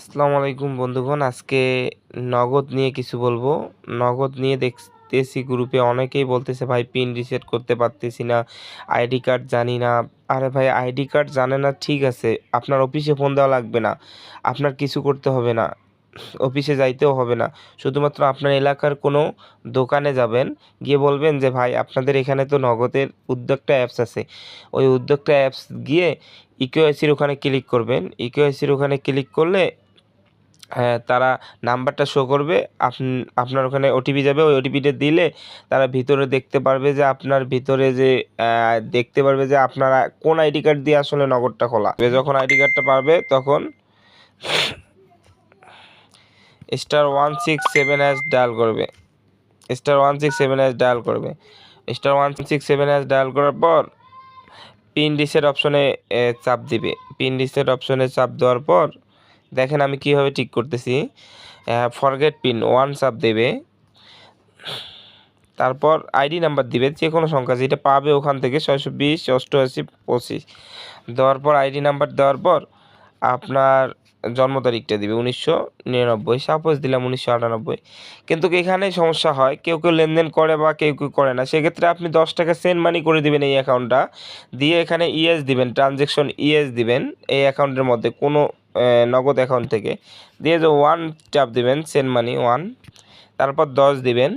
আসসালামু আলাইকুম বন্ধুগণ, আজকে নগদ নিয়ে কিছু বলবো। নগদ নিয়ে দেখতেছি গ্রুপে অনেকেই বলতেছে ভাই পিন রিসেট করতে পারতেছি না, আইডি কার্ড জানি না। আরে ভাই, আইডি কার্ড জানে না ঠিক আছে, আপনার অফিসে ফোন দেওয়া লাগবে না, আপনার কিছু করতে হবে না, অফিসে যাইতেও হবে না। শুধুমাত্র আপনার এলাকার কোনো দোকানে যাবেন, গিয়ে বলবেন যে ভাই আপনাদের এখানে তো নগদের উদ্যোক্তা অ্যাপস আছে। ওই উদ্যোক্তা অ্যাপস গিয়ে ইকেওয়াইসির ওখানে ক্লিক করবেন। ইকেওয়াইসির ওখানে ক্লিক করলে তারা নাম্বারটা শো করবে। আপনার ওখানে ওটিপি যাবে, ওই ওটিপিটা দিলে তারা ভিতরে দেখতে পারবে যে আপনার ভিতরে যে দেখতে পারবে যে আপনারা কোন আইডি কার্ড দিয়ে আসলে নগদটা খোলা। যখন আইডি কার্ডটা পারবে তখন *167# ডায়াল করবে। *167# ডায়াল করবে। *167# ডায়াল করার পর পিন রিসেট অপশনে চাপ দিবে। পিন রিসেট অপশনে চাপ দেওয়ার পর দেখেন আমি কীভাবে ঠিক করতেছি। ফরগেট পিন 1 চাপ দেবে, তারপর আইডি নাম্বার দিবে যে কোনো সংখ্যা যেটা পাবে ওখান থেকে 620 88 25 দেওয়ার পর আইডি নাম্বার দেওয়ার পর আপনার জন্ম তারিখটা দিবে 1999, সাপোজ দিলাম 1998। কিন্তু এখানে সমস্যা হয়, কেউ কেউ লেনদেন করে বা কেউ কেউ করে না। সেক্ষেত্রে আপনি 10 টাকা সেন্ড মানি করে দিবেন এই অ্যাকাউন্টটা দিয়ে, এখানে ইএস দিবেন, ট্রানজ্যাকশন ইএস দিবেন এই অ্যাকাউন্টের মধ্যে কোনো নগদ অ্যাকাউন্ট থেকে দিয়ে যে 1 চাপ দিবেন, সেন্ড মানি 1, তারপর 10 দিবেন।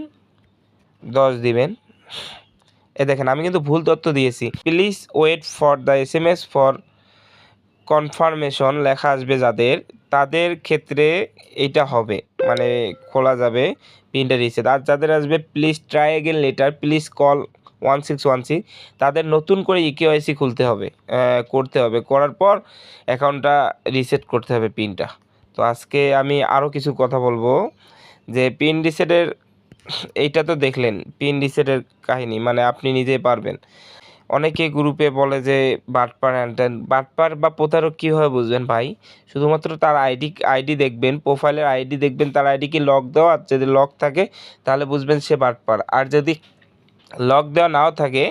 এ দেখেন আমি কিন্তু ভুল তথ্য দিয়েছি। Please wait for the SMS for confirmation লেখা আসবে যাদের, তাদের ক্ষেত্রে এটা হবে, মানে খোলা যাবে পিনটা রিসেট। আর যাদের আসবে please try again letter, please call 1616, তাদের নতুন করে ইকেওয়াইসি খুলতে হবে, করতে হবে, করার পর অ্যাকাউন্টটা রিসেট করতে হবে পিনটা। তো আজকে আমি আরও কিছু কথা বলবো যে পিন রিসেটের, এইটা তো দেখলেন পিন রিসেটের কাহিনী, মানে আপনি নিজেই পারবেন। অনেকে গ্রুপে বলে যে বাটপার হ্যান, বাটপার বা প্রতারক কীভাবে বুঝবেন ভাই? শুধুমাত্র তার আইডি দেখবেন, প্রোফাইলের আইডি দেখবেন, তার আইডি কি লক দেওয়া, যদি লক থাকে তাহলে বুঝবেন সে বাটপার। আর যদি লক দেওয়া নাও থাকে,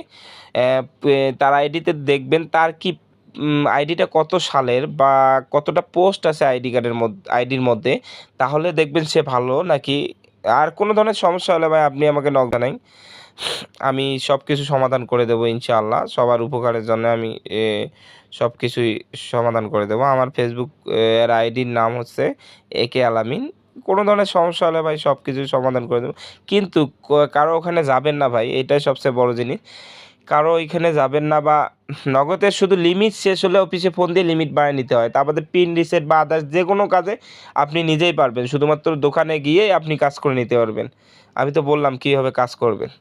তার আইডিতে দেখবেন তার কি আইডিটা কত সালের বা কতটা পোস্ট আছে আইডির মধ্যে, তাহলে দেখবেন সে ভালো নাকি। আর কোনো ধরনের সমস্যা হলে ভাই আপনি আমাকে নক জানাই, আমি সব কিছু সমাধান করে দেবো ইনশাআল্লাহ। সবার উপকারের জন্য আমি সব কিছুই সমাধান করে দেবো। আমার ফেসবুক এর আইডির নাম হচ্ছে একে আলামিন। কোনো ধরনের সমস্যা হলে ভাই সব কিছুই সমাধান করে দেবো। কিন্তু কারো ওখানে যাবেন না ভাই, এটাই সবচেয়ে বড় জিনিস। কারো ওইখানে যাবেন না, বা নগদের শুধু লিমিট শেষ হলে অফিসে ফোন দিয়ে লিমিট বাড়িয়ে নিতে হয়। তারপরে পিন রিসেট বা আদার্স যে কোনো কাজে আপনি নিজেই পারবেন, শুধুমাত্র দোকানে গিয়েই আপনি কাজ করে নিতে পারবেন। আমি তো বললাম কীভাবে কাজ করবেন।